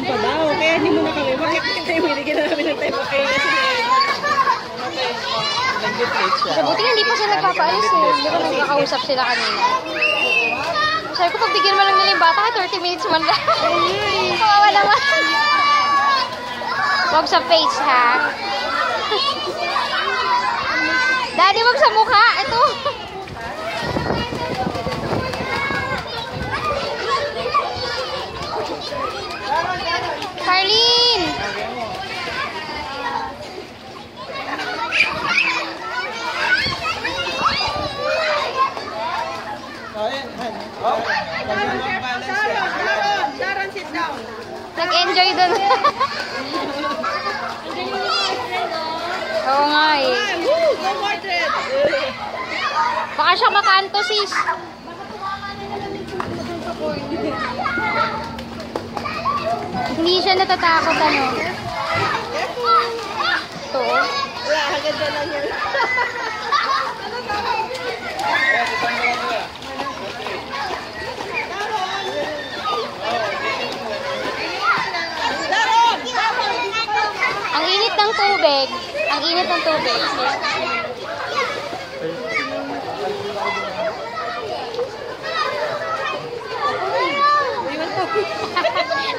Meron pa daw. Kaya hindi mo na kami. Bakit kayo binigyan na namin ng time kayo kasi buti hindi pa sila nagpapaalis eh. Di ba nagkakausap sila kanina? Sabi ko, pagbigyan mo lang nila yung bata, 30 minutes man lang. Kawawa naman. Huwag sa face, ha? Daddy, wag sa mukha. Ito. Carlene! Daron, sit down. Nag-enjoy dun. Oo nga eh. Go Mordred! Baka siya makanto, sis. Hindi siya natatakot, ano. Ito. Wala, hagad na lang yun. Ang init ng tubig. Ang init ng tubig.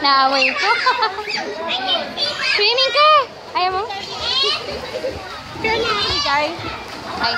Naaway ko. Swimming ka! Ayaw mo? Guys. Ay.